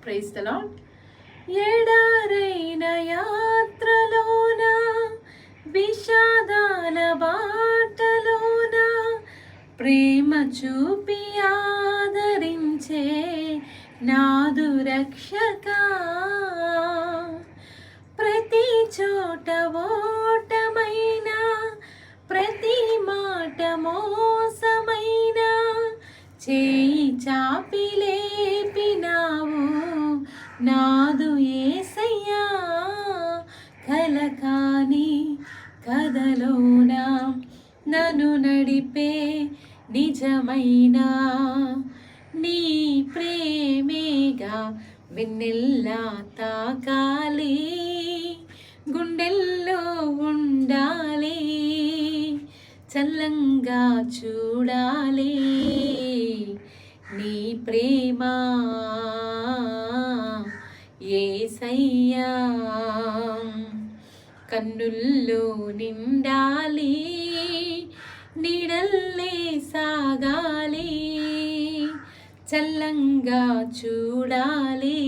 Praise the lord. ఎడారైన యాత్రలోన విషాదాల బాటలోన ప్రేమ చూపి ఆదరించే నాదు రక్షక. ప్రతి చోట ఓటమైన ప్రతి మాట మోసమైన చేయి చాపి లేపినావు నాదు యేసయ్యా. కలకాని కథలోన నన్ను నడిపే నిజమైన నీ ప్రేమేగా వెన్నెల్లా తాకాలి, గుండెల్లో ఉండాలి, చల్లంగా చూడాలి నీ ప్రేమ యేసయ్యా. కన్నుల్లో నిండాలి, నీడల్లే సాగాలి, చల్లంగా చూడాలి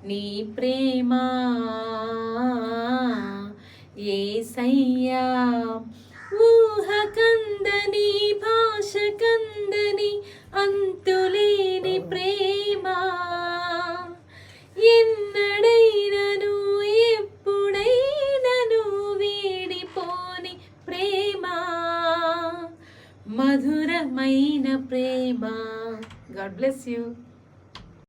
నీ ప్రేమ యేసయ్యా. ఊహ కందని భాష కందని అంతులేని ప్రేమ, ఎన్నడైనను ఎప్పుడైనను వీడిపోని ప్రేమ, మధురమైన ప్రేమ. God bless you.